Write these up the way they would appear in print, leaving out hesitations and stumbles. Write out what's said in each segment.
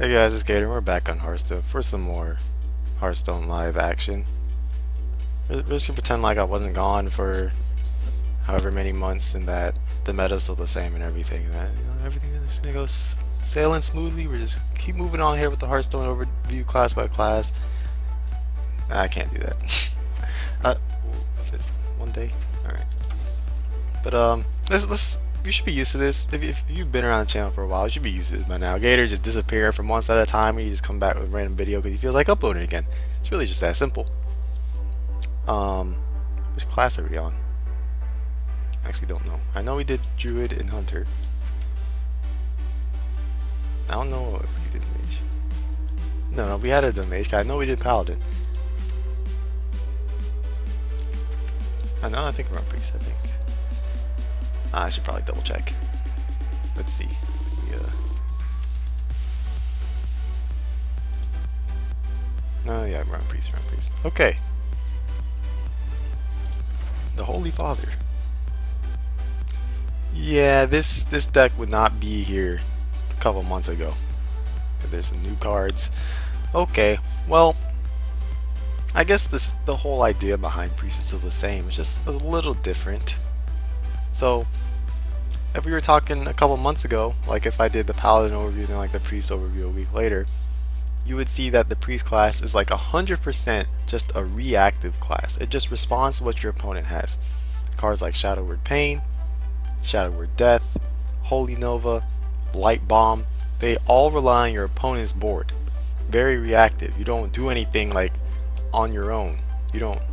Hey guys, it's Gator. We're back on Hearthstone for some more Hearthstone live action. We're just gonna pretend like I wasn't gone for however many months and that the meta's still the same and everything. And that everything is gonna go sailing smoothly. We just keep moving on here with the Hearthstone overview class by class. I can't do that. uh, one day. All right. But let's. You should be used to this. If you've been around the channel for a while, you should be used to this by now. Gator just disappearing for months at a time, and you just come back with a random video because he feels like uploading again. It's really just that simple. Which class are we on? I actually don't know. I know we did Druid and Hunter. I don't know if we did Mage. No, we had a Mage. I know we did Paladin. I think we're on Priest, I think. I should probably double check. Let's see. No, yeah, we're on Priest, Okay. The Holy Father. Yeah, this deck would not be here a couple months ago. There's some new cards. Okay, well, I guess the whole idea behind Priest is still the same. It's just a little different. So, if we were talking a couple months ago, like if I did the Paladin overview and then like the Priest overview a week later, you would see that the Priest class is like 100% just a reactive class. It just responds to what your opponent has. Cards like Shadow Word Pain, Shadow Word Death, Holy Nova, Light Bomb, they all rely on your opponent's board. Very reactive. You don't do anything like on your own. You don't,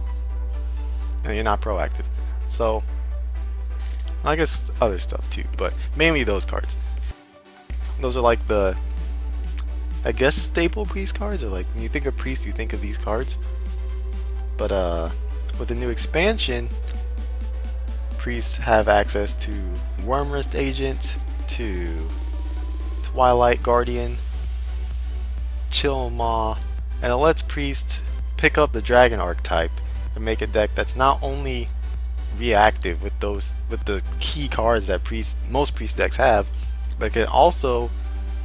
and you're not proactive. So I guess other stuff too, but mainly those cards. Those are like the, I guess, staple Priest cards, or like when you think of Priest you think of these cards. But with the new expansion, Priests have access to Wormrest Agent, to Twilight Guardian, Chill Maw, and it lets Priests pick up the Dragon archetype and make a deck that's not only reactive with the key cards that most Priest decks have, but it can also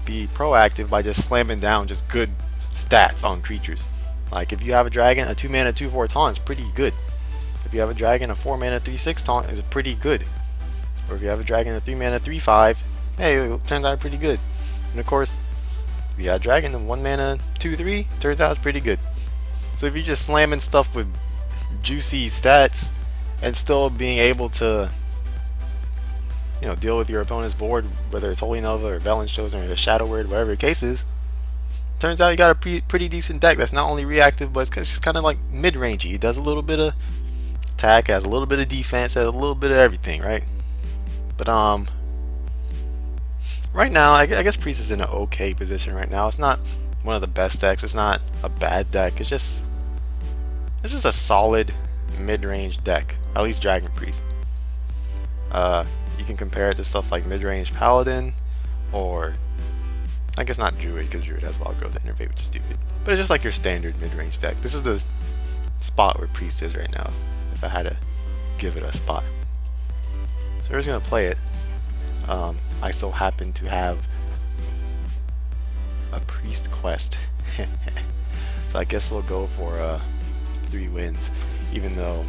be proactive by just slamming down just good stats on creatures. Like if you have a dragon, a 2-mana 2/4 taunt is pretty good. If you have a dragon, a 4-mana 3/6 taunt is pretty good. Or if you have a dragon, a 3-mana 3/5, hey, it turns out pretty good. And of course, if you have a dragon, a 1-mana 2/3, turns out it's pretty good. So if you're just slamming stuff with juicy stats and still being able to, you know, deal with your opponent's board, whether it's Holy Nova or Velen's Chosen or a Shadow Word, whatever the case is, turns out you got a pretty decent deck that's not only reactive, but it's just kind of like mid-rangey. It does a little bit of attack, has a little bit of defense, has a little bit of everything, right? But right now, I guess Priest is in an okay position right now. It's not one of the best decks. It's not a bad deck. It's just a solid mid-range deck. At least Dragon Priest. You can compare it to stuff like mid-range Paladin, or I guess not Druid, because Druid has Wild Growth to Innervate, which is stupid. But it's just like your standard mid-range deck. This is the spot where Priest is right now, if I had to give it a spot. So we're just gonna play it. I so happen to have a Priest quest, so I guess we'll go for 3 wins, even though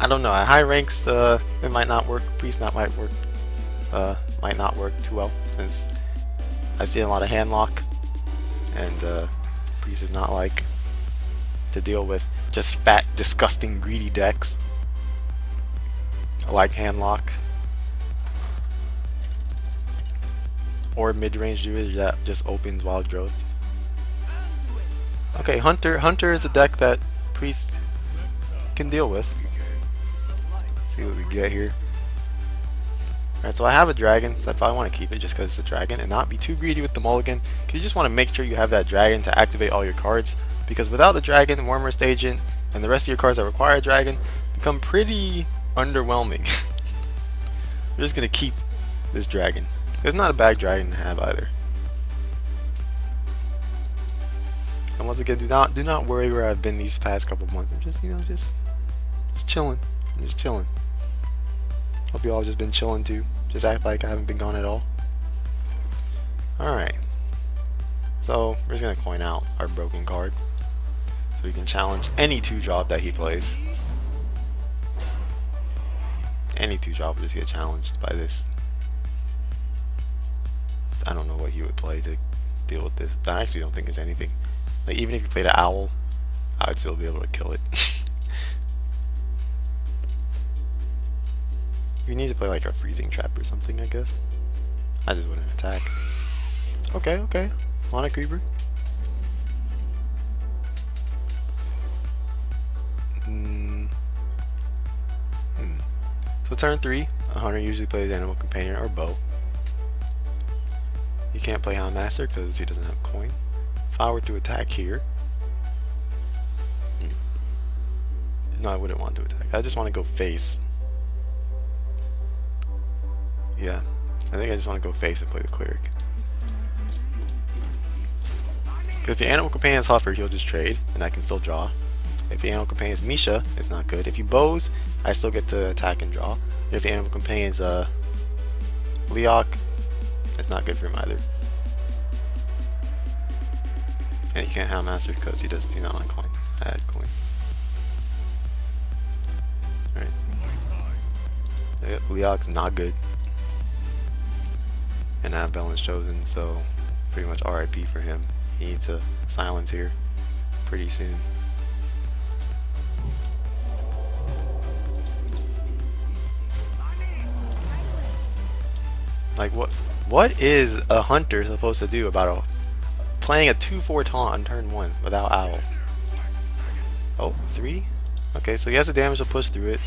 I don't know, at high ranks it might not work. Priest might not work too well, since I've seen a lot of hand lock, and Priest is not like to deal with just fat, disgusting, greedy decks. I like hand lock or mid-range Druid that just opens Wild Growth. Okay, Hunter is a deck that Priest can deal with. See what we get here. Alright, so I have a dragon, so I probably want to keep it just because it's a dragon and not be too greedy with the mulligan, because you just want to make sure you have that dragon to activate all your cards, because without the dragon, Wormrest Agent, and the rest of your cards that require a dragon become pretty underwhelming. We're just going to keep this dragon. It's not a bad dragon to have either. And once again, do not worry where I've been these past couple months. I'm just, just chilling. I'm just chilling. Hope you all just been chilling too. Just act like I haven't been gone at all. Alright. So we're just gonna coin out our broken card, so we can challenge any 2-drop that he plays. Any 2-drop will just get challenged by this. I don't know what he would play to deal with this. I actually don't think there's anything. Like, even if you played an owl, I would still be able to kill it. You need to play like a freezing trap or something, I guess. I just wouldn't attack. Okay, okay. On a creeper. So turn 3, a hunter usually plays animal companion or bow. He can't play Houndmaster because he doesn't have coin. If I were to attack here, no, I wouldn't want to attack. I just want to go face. Yeah, I think I just want to go face and play the cleric. If the animal companion is Huffer, he'll just trade, and I can still draw. If the animal companion is Misha, it's not good. If he bows, I still get to attack and draw. And if the animal companion is Leok, it's not good for him either. And he can't have master because he's not on coin. Add coin. Alright. Yep, Leok's not good. And I have Belen's chosen, so pretty much RIP for him. He needs a silence here pretty soon. Like, what is a hunter supposed to do about playing a 2/4 taunt on turn 1 without owl? Oh, 3? Okay, so he has the damage to push through it,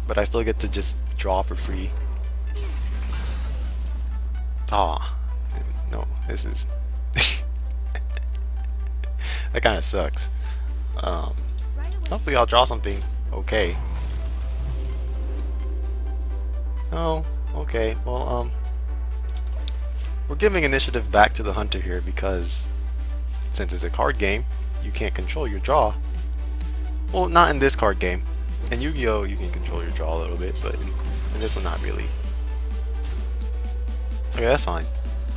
but I still get to just draw for free. Ah, no, this is that kind of sucks. Hopefully I'll draw something okay. Oh, okay. Well, we're giving initiative back to the hunter here because since it's a card game, you can't control your draw. Well, not in this card game. In Yu-Gi-Oh, you can control your draw a little bit, but in this one, not really. Okay, that's fine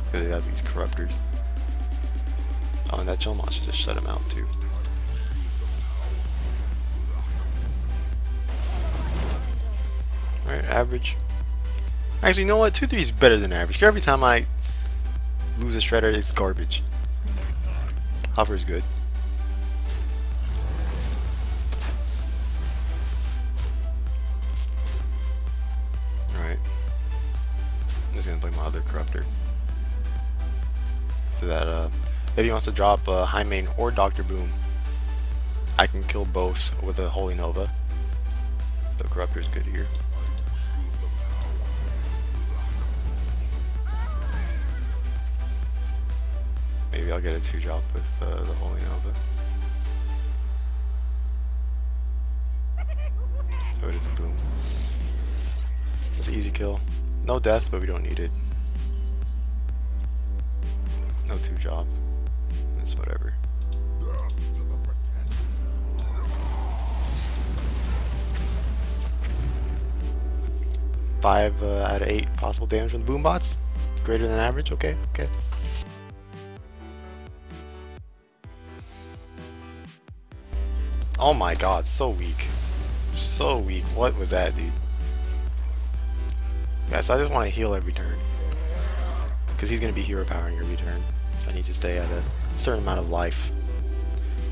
because they have these corruptors. Oh, and that Jomon should just shut him out too. Alright, average. Actually, you know what? 2/3 is better than average. Every time I lose a shredder, it's garbage. Hopper is good. Alright. I'm just gonna play my other corruptor. So that if he wants to drop High Main or Dr. Boom, I can kill both with a Holy Nova. So corruptor is good here. Maybe I'll get a 2-drop with the Holy Nova. So it is Boom. It's an easy kill. No death, but we don't need it. No 2-drop. It's whatever. Five out of 8 possible damage from the boom bots. Greater than average. Okay, okay. Oh my god, so weak. So weak. What was that, dude? Yeah, so I just want to heal every turn. Because he's going to be hero powering every turn. I need to stay at a certain amount of life.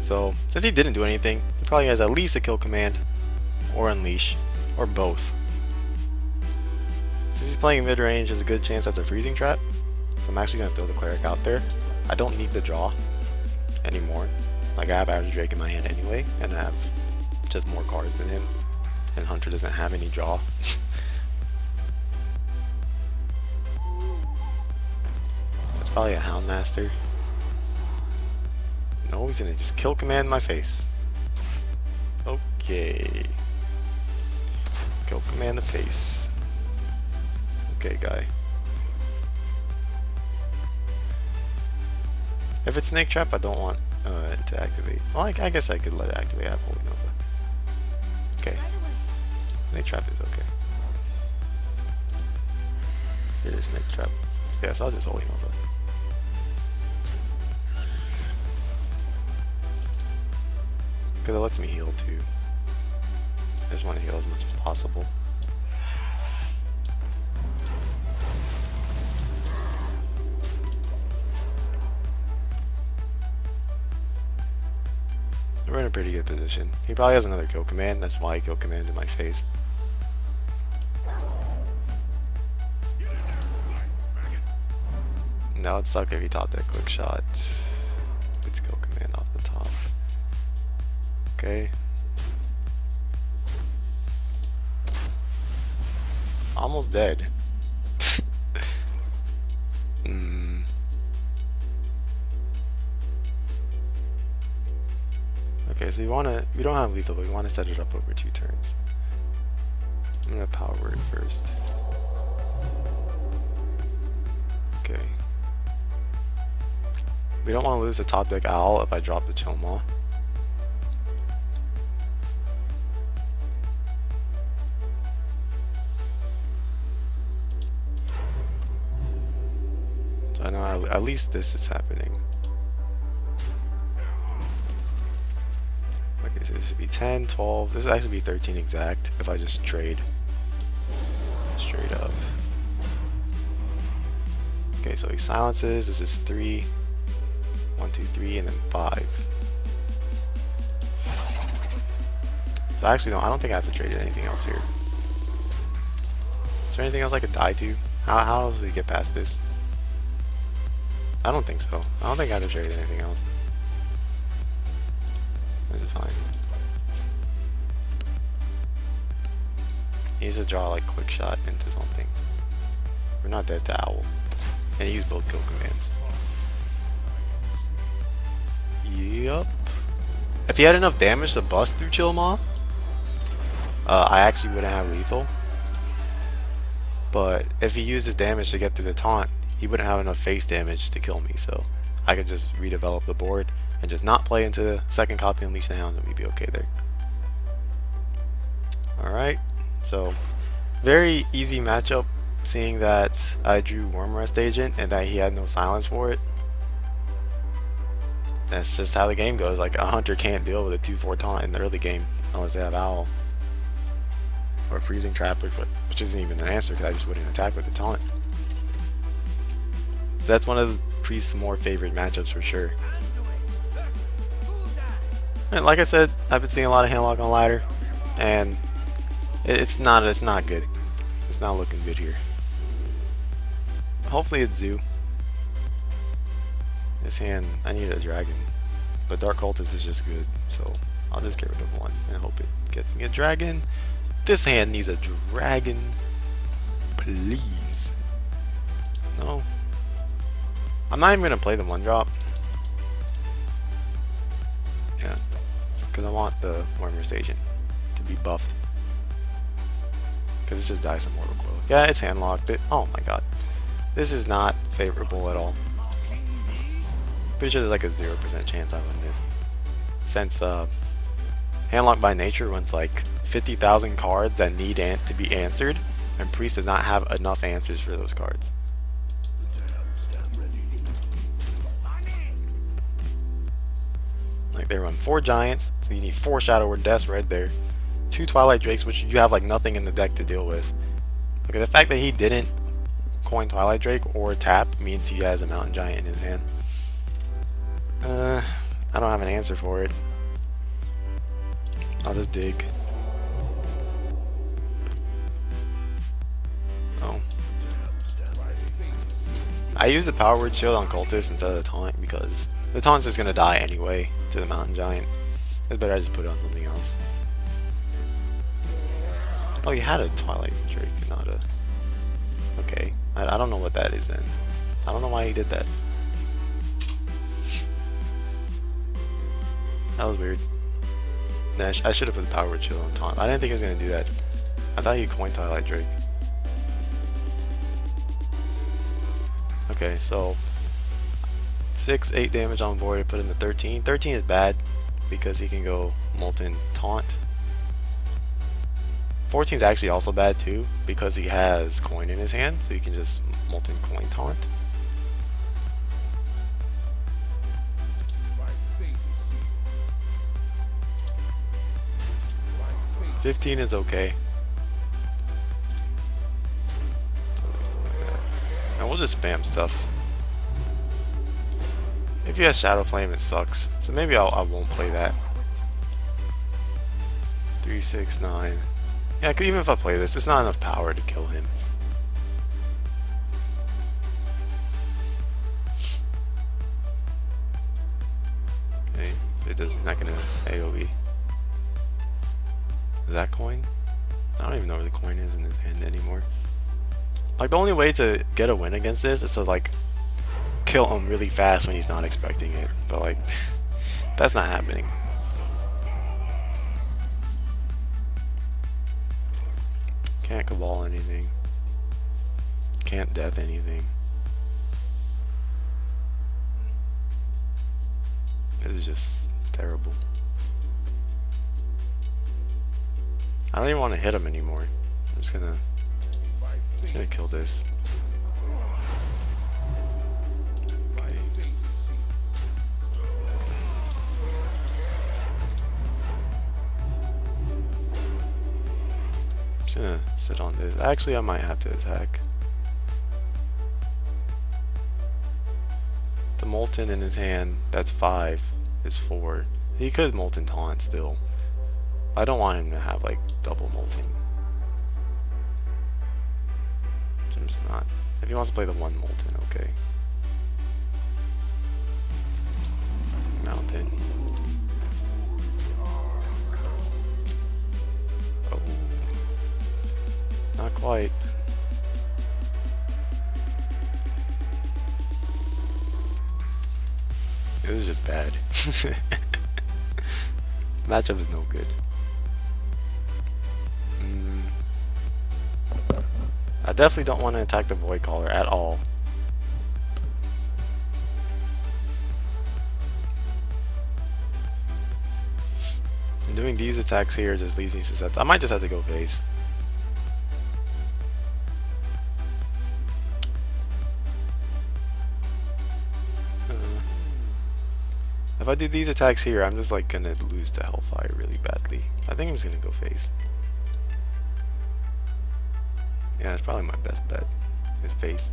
So, since he didn't do anything, he probably has at least a kill command, or unleash, or both. Since he's playing mid-range, there's a good chance that's a freezing trap. So I'm actually going to throw the cleric out there. I don't need the draw anymore. Like, I have Average Drake in my hand anyway, and I have just more cards than him. And Hunter doesn't have any draw. That's probably a Houndmaster. No, he's gonna just kill command my face. Okay. Kill command the face. Okay, guy. If it's Snake Trap, I don't want to activate. Well, I guess I could let it activate. I have Holy Nova. Okay. Snake Trap is okay. It is Snake Trap. Yeah, so I'll just Holy Nova. Because it lets me heal too. I just want to heal as much as possible. We're in a pretty good position. He probably has another kill command, that's why he kill commanded my face. Now it'd suck if he topped that quick shot. It's kill command off the top. Okay. Almost dead. Okay, so we don't have lethal, but we want to set it up over 2 turns. I'm gonna power word first. Okay. We don't want to lose the top deck owl if I drop the chill maw. So I know at least this is happening. Okay, so this would be 10, 12, this would actually be 13 exact if I just trade straight up. Okay, so he silences, this is 3, 1, 2, 3, and then 5. So actually no, I don't think I have to trade anything else here. Is there anything else I could die to? How else do we get past this? I don't think so. I don't think I have to trade anything else. This is fine. He needs to draw like quick shot into something. We're not dead to owl. And use both kill commands. Yup. If he had enough damage to bust through Chill Maw, I actually wouldn't have lethal. But if he used his damage to get through the taunt, he wouldn't have enough face damage to kill me. So I could just redevelop the board and just not play into the second copy and Unleash the Hound, and we'd be okay there. Alright, so very easy matchup, seeing that I drew Worm Rest Agent and that he had no silence for it. That's just how the game goes. Like, a hunter can't deal with a 2-4 taunt in the early game unless they have Owl. Or Freezing Trap, which isn't even an answer because I just wouldn't attack with the taunt. That's one of the Priest's more favorite matchups for sure. And like I said, I've been seeing a lot of handlock on ladder, and it's not good. It's not looking good here. Hopefully it's Zoo. This hand, I need a dragon, but Dark Cultist is just good, so I'll just get rid of one and hope it gets me a dragon. This hand needs a dragon, please. No, I'm not even gonna play the 1-drop. Yeah, because I want the Worm Rest Agent to be buffed. Because it's just dice and Mortal Coil. Yeah, it's handlocked. Oh my god, this is not favorable at all. Pretty sure there's like a 0% chance I win this. Since handlock by nature runs like 50,000 cards that need to be answered, and Priest does not have enough answers for those cards. Like, they run 4 Giants, so you need 4 Shadow Word Deaths right there. 2 Twilight Drakes, which you have like nothing in the deck to deal with. Okay, the fact that he didn't coin Twilight Drake or tap means he has a Mountain Giant in his hand. I don't have an answer for it. I'll just dig. Oh. I use the Power Word Shield on Cultist instead of the Taunt because the Taunt's just gonna die anyway to the Mountain Giant. It's better I just put it on something else. Oh, you had a Twilight Drake, not a... Okay. I don't know what that is then. I don't know why he did that. That was weird. Nah, I should have put the Power Word Shield on Taunt. I didn't think he was going to do that. I thought he'd coin Twilight Drake. Okay, so 6, 8 damage on board to put him to 13. 13 is bad because he can go Molten Taunt. 14 is actually also bad too because he has coin in his hand, so he can just Molten Coin Taunt. 15 is okay. And we'll just spam stuff. If he has Shadow Flame, it sucks. So maybe I won't play that. 3, 6, 9. Yeah, even if I play this, it's not enough power to kill him. Okay, so it does not gonna AoE. Is that coin? I don't even know where the coin is in his hand anymore. Like, the only way to get a win against this is to, like, kill him really fast when he's not expecting it. But, like, that's not happening. Can't Cabal anything. Can't Death anything. This is just terrible. I don't even want to hit him anymore. I'm just gonna kill this. Okay. I'm just gonna sit on this. Actually, I might have to attack. The Molten in his hand, that's 5, is 4. He could Molten Taunt still. I don't want him to have like double Molten. I'm just not. If he wants to play the one Molten, okay. Mountain. Oh. Not quite. It was just bad. Matchup is no good. I definitely don't want to attack the Void Caller at all. And doing these attacks here just leaves me susceptible. I might just have to go base. If I do these attacks here, I'm just like gonna lose to Hellfire really badly. I think I'm just gonna go face. Yeah, it's probably my best bet. His face.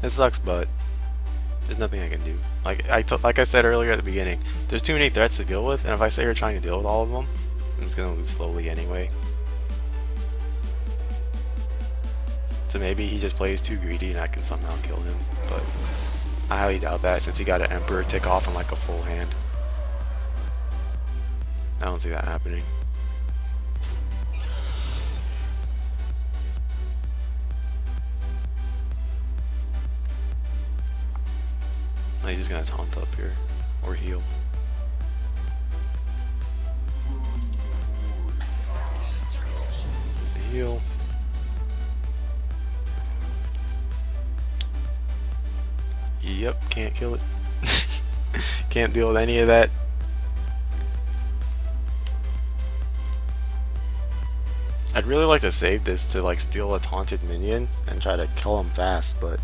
It sucks, but there's nothing I can do. Like I said earlier at the beginning, there's too many threats to deal with, and if I say you're trying to deal with all of them, I'm just gonna lose slowly anyway. So maybe he just plays too greedy and I can somehow kill him, but I highly doubt that since he got an Emperor tick off on like a full hand. I don't see that happening. Oh, he's just gonna taunt up here or heal. There's a heal. Yep, can't kill it. Can't deal with any of that. I'd really like to save this to like steal a taunted minion and try to kill him fast, but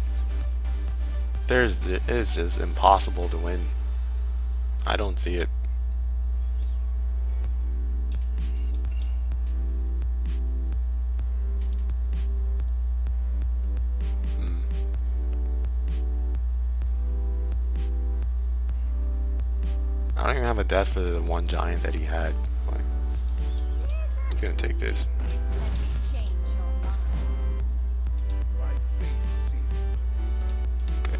it's just impossible to win. I don't see it. I don't even have a death for the one giant that he had. Like, he's gonna take this. Okay.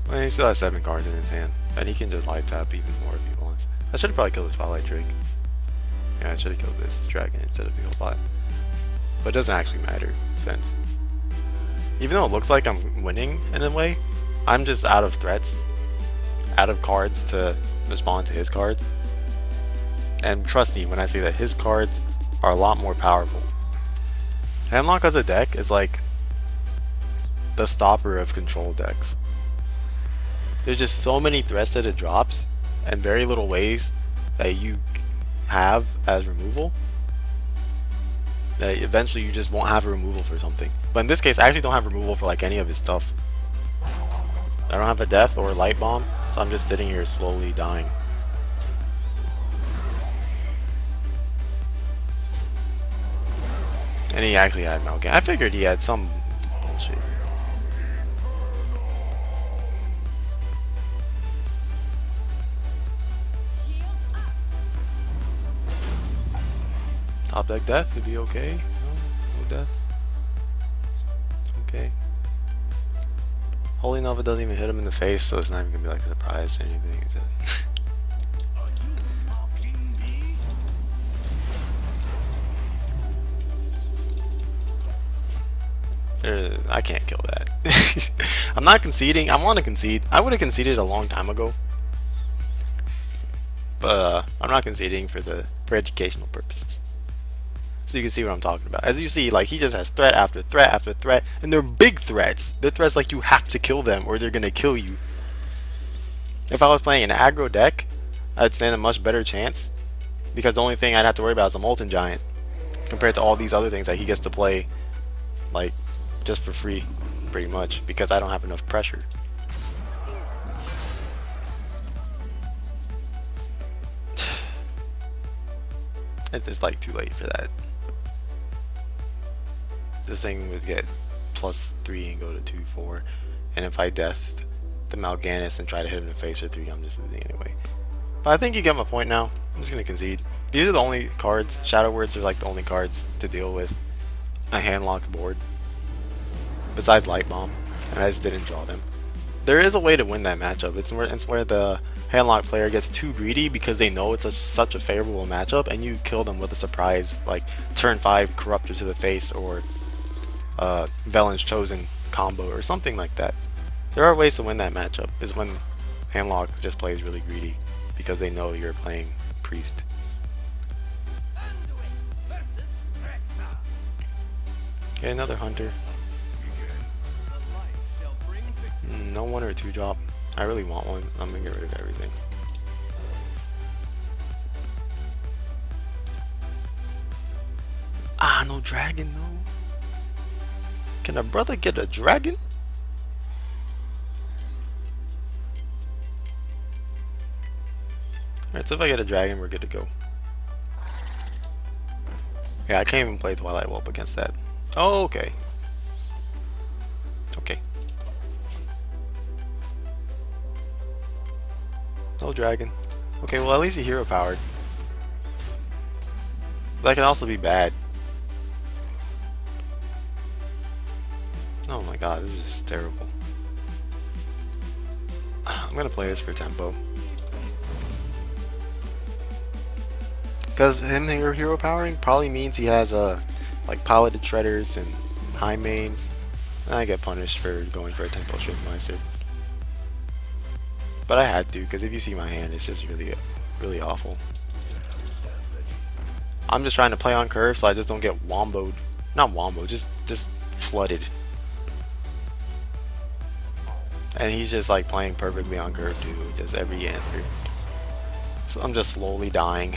Well, he still has 7 cards in his hand, and he can just live tap even more if he wants. I should have probably killed the Spotlight Drake. Yeah, I should have killed this dragon instead of Beetlebot. But it doesn't actually matter, since even though it looks like I'm winning in a way, I'm just out of threats, out of cards to respond to his cards. And trust me when I say that his cards are a lot more powerful. Hemlock as a deck is like the stopper of control decks. There's just so many threats that it drops and very little ways that you have as removal that eventually you just won't have a removal for something. But in this case, I actually don't have removal for like any of his stuff. I don't have a death or a light bomb, so I'm just sitting here slowly dying. And he actually had Malgan. I figured he had some bullshit. Top deck death would be okay. No death. Okay. Holy Nova doesn't even hit him in the face, so it's not even gonna be like a surprise or anything. It's just I can't kill that. I'm not conceding. I want to concede. I would have conceded a long time ago, but I'm not conceding for educational purposes. So you can see what I'm talking about. As you see, like, he just has threat after threat after threat, and they're big threats. They're threats like you have to kill them or they're gonna kill you. If I was playing an aggro deck, I'd stand a much better chance, because the only thing I'd have to worry about is a Molten Giant compared to all these other things that he gets to play like just for free, pretty much, because I don't have enough pressure. It's like too late for that. This thing would get +3 and go to 2-4, and if I death the Mal'Ganis and try to hit him in the face for 3, I'm just losing anyway. But I think you get my point now. I'm just gonna concede. These are the only cards. Shadow Words are like the only cards to deal with a hand-locked board, besides Light Bomb, and I just didn't draw them. There is a way to win that matchup. It's where the handlock player gets too greedy because they know it's such a favorable matchup, and you kill them with a surprise, like turn 5 Corruptor to the face, or Velen's Chosen combo, or something like that. There are ways to win that matchup. Is when handlock just plays really greedy because they know you're playing Priest. Okay, another Hunter. No 1 or 2 drop. I really want one. I'm gonna get rid of everything. Ah, no dragon, no. Can a brother get a dragon? Alright, so if I get a dragon, we're good to go. Yeah, I can't even play Twilight Whelp against that. Oh, okay. Okay. No dragon. Okay, well at least he hero powered. That can also be bad. Oh my god, this is just terrible. I'm gonna play this for tempo. Because him hero powering probably means he has like piloted treaders and high mains. And I get punished for going for a tempo Shrinkmeister. But I had to, because if you see my hand, it's just really awful. I'm just trying to play on curve so I just don't get womboed. Not wombo, just flooded. And he's just like playing perfectly on curve too, just every answer. So I'm just slowly dying.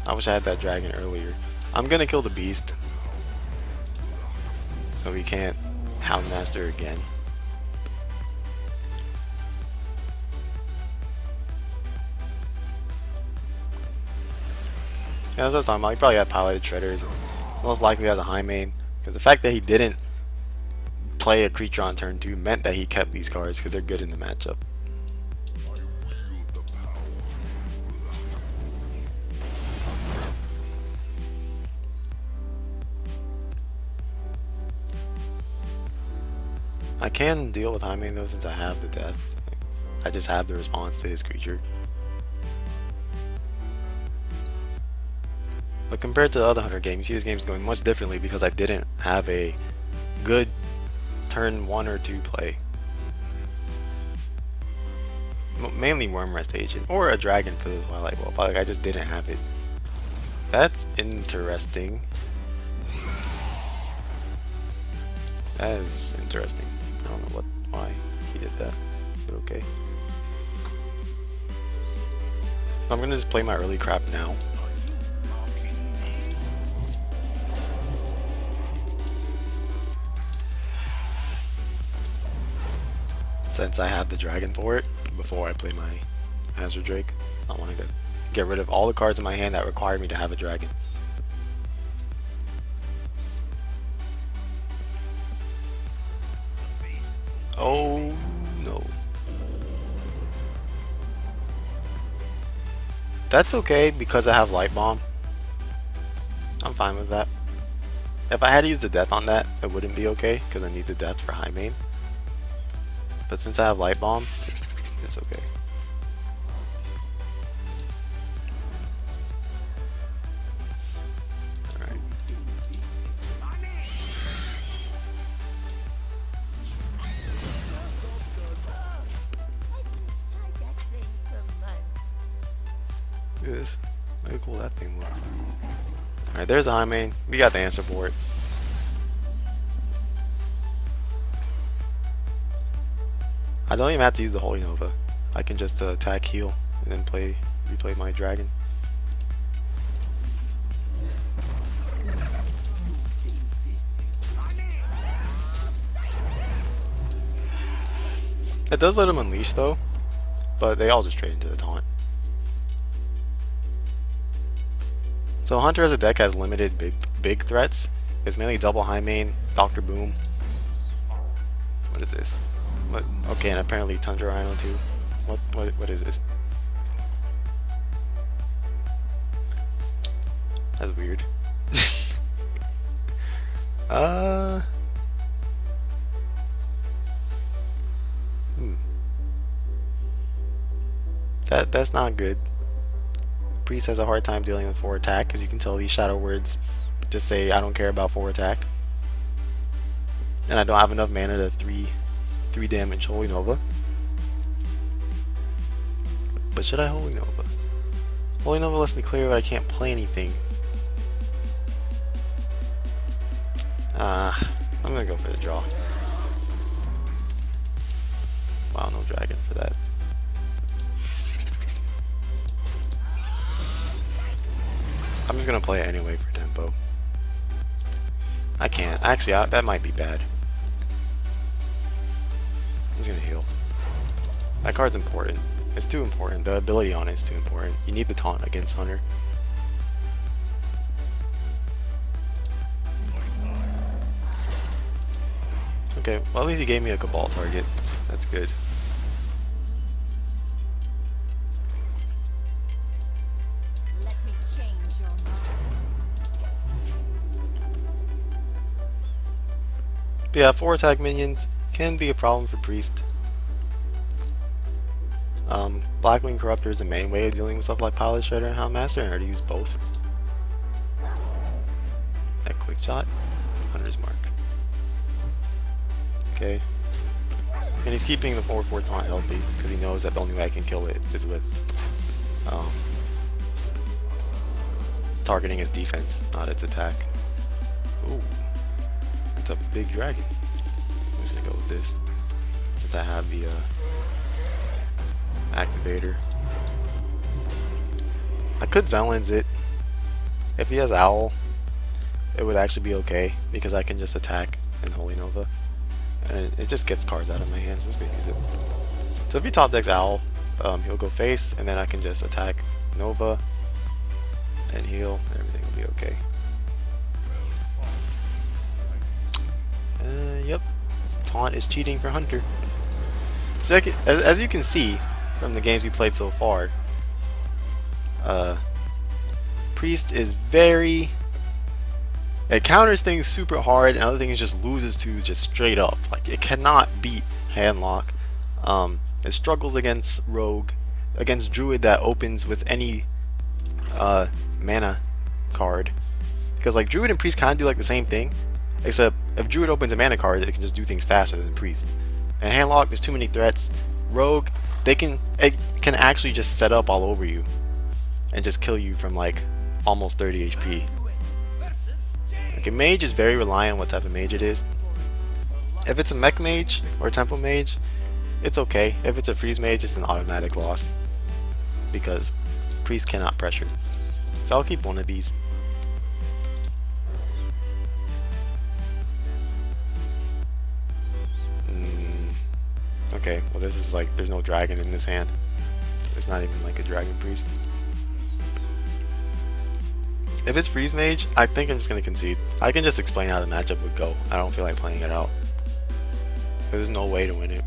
I wish I had that dragon earlier. I'm gonna kill the beast, so we can't Houndmaster again. Yeah, that's what I'm talking about. He probably got piloted Shredders. Most likely has a high main. Because the fact that he didn't play a creature on turn 2 meant that he kept these cards because they're good in the matchup. I can deal with high main though since I have the death. I just have the response to his creature. But compared to the other Hunter game, you see this game's going much differently because I didn't have a good turn 1 or 2 play. Mainly Wormrest Agent, or a dragon for the Twilight Whelp. Like, I just didn't have it. That's interesting. That is interesting. I don't know why he did that, but okay. So I'm gonna just play my early crap now. Since I have the dragon for it, before I play my Azure Drake, I want to get rid of all the cards in my hand that require me to have a dragon. Oh no. That's okay because I have Light Bomb. I'm fine with that. If I had to use the death on that, it wouldn't be okay because I need the death for high main. But since I have Light Bomb, it's okay. Alright. Look at this. Look how cool that thing looks. Alright, there's a high main. We got the answer for it. I don't even have to use the Holy Nova. I can just attack, heal, and then replay my dragon. It does let him unleash though, but they all just trade into the taunt. So Hunter as a deck has limited big threats. It's mainly double high main, Dr. Boom. What is this? What? Okay, and apparently Tundra Rhino too. What is this? That's weird. That's not good. Priest has a hard time dealing with 4 attack, as you can tell these shadow words just say I don't care about 4 attack. And I don't have enough mana to 3 damage Holy Nova. But should I Holy Nova? Holy Nova lets me clear, but I can't play anything. I'm gonna go for the draw. Wow, no dragon for that. I'm just gonna play it anyway for tempo. I can't. Actually, that might be bad. He's gonna heal. That card's important. It's too important. The ability on it is too important. You need the taunt against Hunter. Okay, well at least he gave me a Cabal target. That's good. Let me change your mind. But yeah, 4 attack minions can be a problem for Priest. Blackwing Corruptor is the main way of dealing with stuff like Pilot Shredder and Houndmaster, and I already use both. That quick shot, Hunter's Mark. Okay. And he's keeping the 4/4 taunt healthy because he knows that the only way I can kill it is with targeting his defense, not its attack. Ooh, that's a big dragon. I'm just gonna go with this since I have the activator. I could Velen's it. If he has Owl, it would actually be okay because I can just attack and Holy Nova. And it just gets cards out of my hands. I'm just gonna use it. So if he top decks Owl, he'll go face, and then I can just attack Nova and heal, and everything will be okay. Yep, taunt is cheating for Hunter. So as you can see from the games we played so far, Priest is very... It counters things super hard, and other things just loses to just straight up. Like, it cannot beat Handlock. It struggles against Rogue, against Druid that opens with any mana card. Because like Druid and Priest kind of do like the same thing, except if Druid opens a mana card, it can just do things faster than Priest. And Handlock, there's too many threats. Rogue, it can actually just set up all over you and just kill you from like almost 30 HP. Like a mage is very reliant on what type of mage it is. If it's a mech mage or a tempo mage, it's okay. If it's a freeze mage, it's an automatic loss because priest cannot pressure. So I'll keep one of these. Okay, well this is like, there's no dragon in this hand. It's not even like a dragon priest. If it's freeze mage, I think I'm just going to concede. I can just explain how the matchup would go. I don't feel like playing it out. There's no way to win it.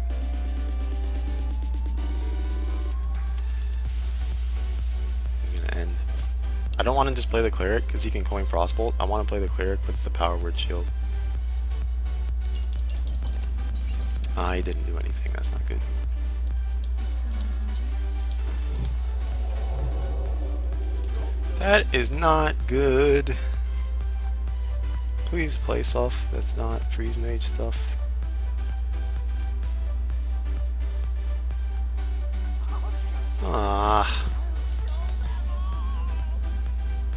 It's going to end. I don't want to just play the cleric because he can coin frostbolt. I want to play the cleric with the power word shield. Ah, he didn't do anything. That's not good. That is not good. Please play stuff that's not freeze mage stuff. Ah.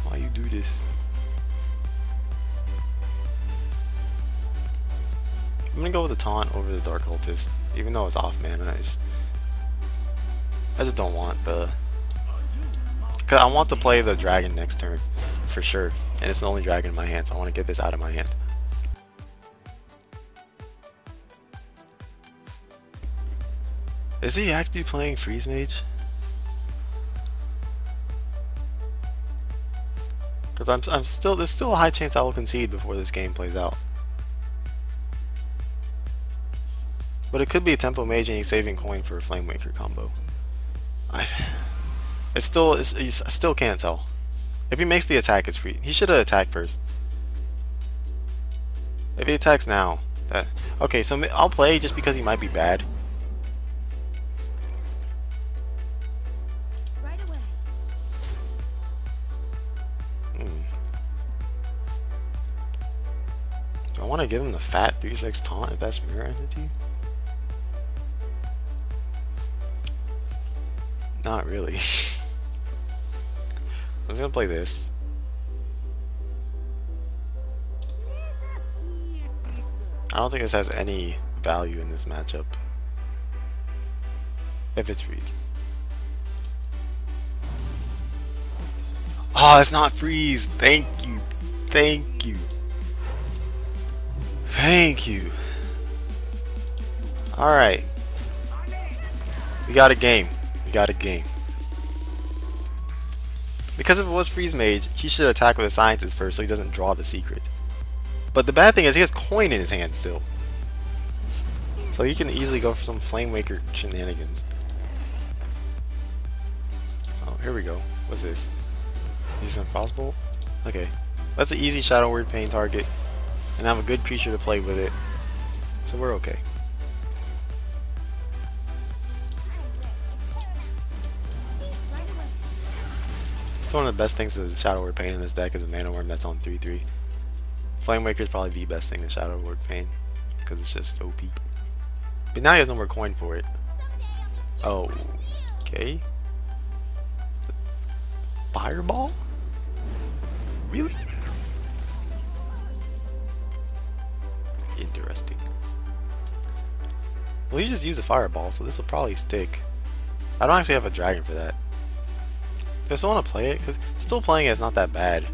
Why you do this? I'm gonna go with the taunt over the Dark Cultist, even though it's off mana. I just don't want the. Cause I want to play the dragon next turn, for sure, and it's the only dragon in my hand, so I want to get this out of my hand. Is he actually playing freeze mage? Because there's still a high chance I will concede before this game plays out. But it could be a tempo mage and he's saving coin for a flame waker combo. I still can't tell. If he makes the attack, it's free. He should have attacked first. If he attacks now, okay. So I'll play just because he might be bad. Right away. Do I want to give him the fat 3/6 taunt if that's mirror entity? Not really. I'm gonna play this. I don't think this has any value in this matchup. If it's freeze. Oh, it's not freeze. Thank you. Thank you. Thank you. Alright. We got a game. We got a game. Because if it was freeze mage, he should attack with a scientist first so he doesn't draw the secret. But the bad thing is he has coin in his hand still. So he can easily go for some flame waker shenanigans. Oh, here we go. What's this? Is this a frostbolt? Okay. That's an easy Shadow Word Pain target. And I have a good creature to play with it. So we're okay. It's one of the best things to Shadow Word Pain in this deck is a Mana Worm that's on 3/3. Flame Waker is probably the best thing to Shadow Word Pain because it's just OP. But now he has no more coin for it. Oh, okay. Fireball? Really? Interesting. Well, you just use a fireball, so this will probably stick. I don't actually have a dragon for that. Do I still want to play it? Because still playing it is not that bad.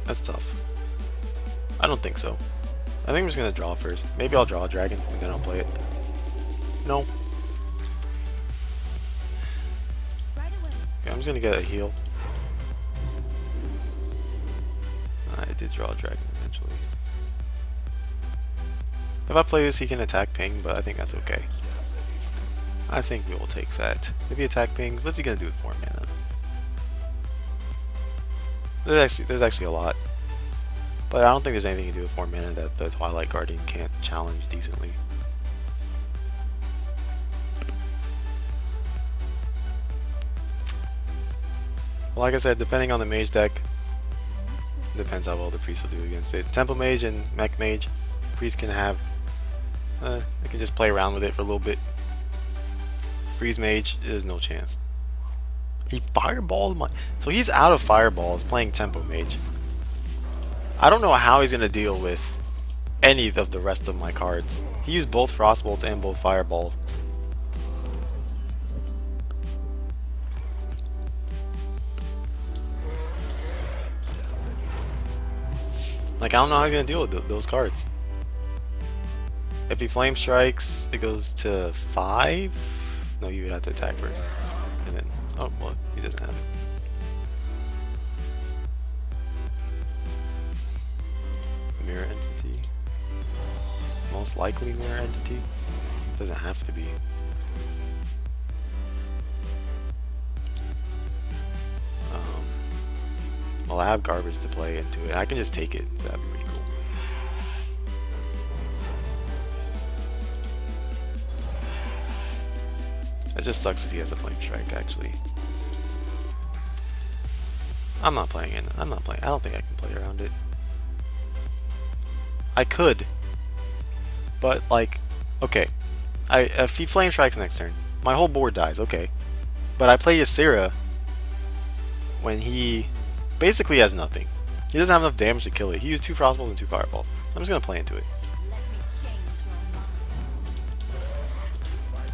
That's tough. I don't think so. I think I'm just going to draw first. Maybe I'll draw a dragon and then I'll play it. No. Okay, I'm just going to get a heal. I did draw a dragon eventually. If I play this, he can attack ping, but I think that's okay. I think we will take that. If he attack pings, what's he gonna do with 4 mana? There's actually a lot, but I don't think there's anything to do with 4 mana that the Twilight Guardian can't challenge decently. Well, like I said, depending on the mage deck, depends how well the priest will do against it. Temple mage and mech mage, priest can have. They can just play around with it for a little bit. Freeze mage, there's no chance. He fireballed my. So he's out of fireballs playing tempo mage. I don't know how he's gonna deal with any of the rest of my cards. He used both Frostbolts and both Fireballs. Like, I don't know how he's gonna deal with those cards. If he Flame Strikes, it goes to 5? No, you would have to attack first. And then, oh, well, he doesn't have it. Mirror Entity. Most likely Mirror Entity. Doesn't have to be. Well, I have garbage to play into it. I can just take it. That'd be pretty cool. It just sucks if he has a Flame Strike, actually. I'm not playing it. I'm not playing. I don't think I can play around it. I could. But, like, okay. If he Flame Strikes next turn, my whole board dies, okay. But I play Ysera when he basically has nothing. He doesn't have enough damage to kill it. He used 2 Frostballs and 2 Fireballs. So I'm just gonna play into it. Let me change your mind.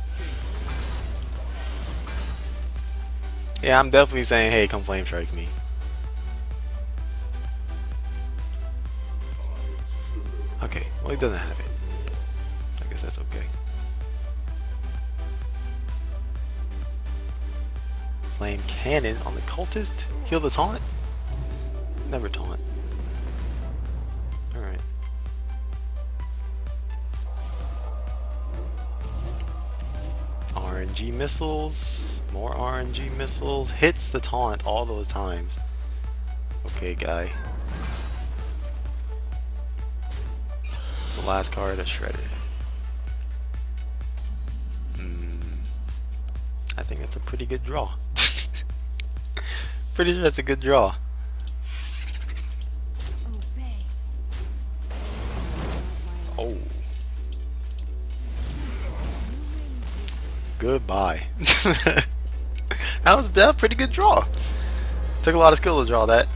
Yeah, I'm definitely saying, hey, come Flame Strike me. Okay, well, he doesn't have it. I guess that's okay. Flame Cannon on the Cultist? Heal the taunt? Never taunt. Alright. RNG missiles. More RNG missiles. Hits the taunt all those times. Okay, guy. It's the last card of Shredder. I think that's a pretty good draw. Pretty sure that's a good draw. Obey. Oh. Goodbye. That was a pretty good draw. Took a lot of skill to draw that.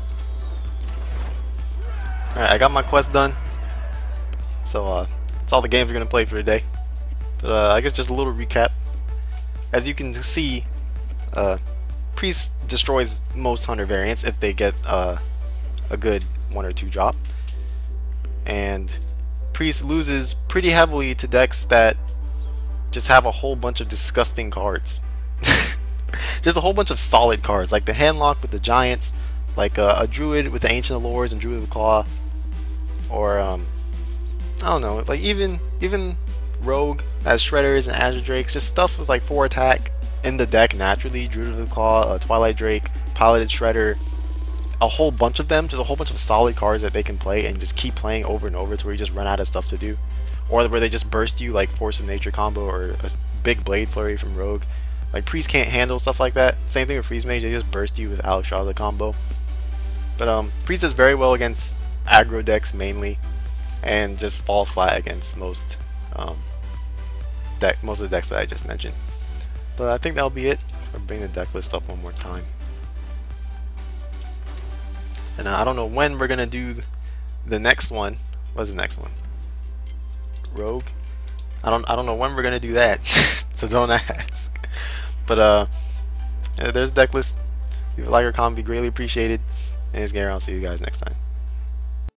Alright, I got my quest done. So, that's all the games we're going to play for today. But, I guess just a little recap. As you can see, Priest destroys most Hunter variants if they get a good 1 or 2 drop. And Priest loses pretty heavily to decks that just have a whole bunch of disgusting cards. Just a whole bunch of solid cards, like the Handlock with the Giants, like a Druid with the Ancient Allures and Druid of the Claw, or I don't know, like even Rogue as Shredders and Azure Drakes, just stuff with like 4 attack in the deck naturally. Druid of the Claw, Twilight Drake, Piloted Shredder, a whole bunch of them, just a whole bunch of solid cards that they can play and just keep playing over and over to where you just run out of stuff to do, or where they just burst you like Force of Nature combo or a big Blade Flurry from Rogue. Like Priest can't handle stuff like that. Same thing with Freeze Mage, they just burst you with Alex Shaw the combo. But Priest does very well against aggro decks mainly, and just falls flat against most of the decks that I just mentioned. But I think that'll be it. I'll bring the deck list up one more time. And I don't know when we're gonna do the next one. What's the next one? Rogue? I don't know when we're gonna do that. So don't ask. But yeah, there's deck list. If you like or comment, be greatly appreciated. And itzGator, I'll see you guys next time.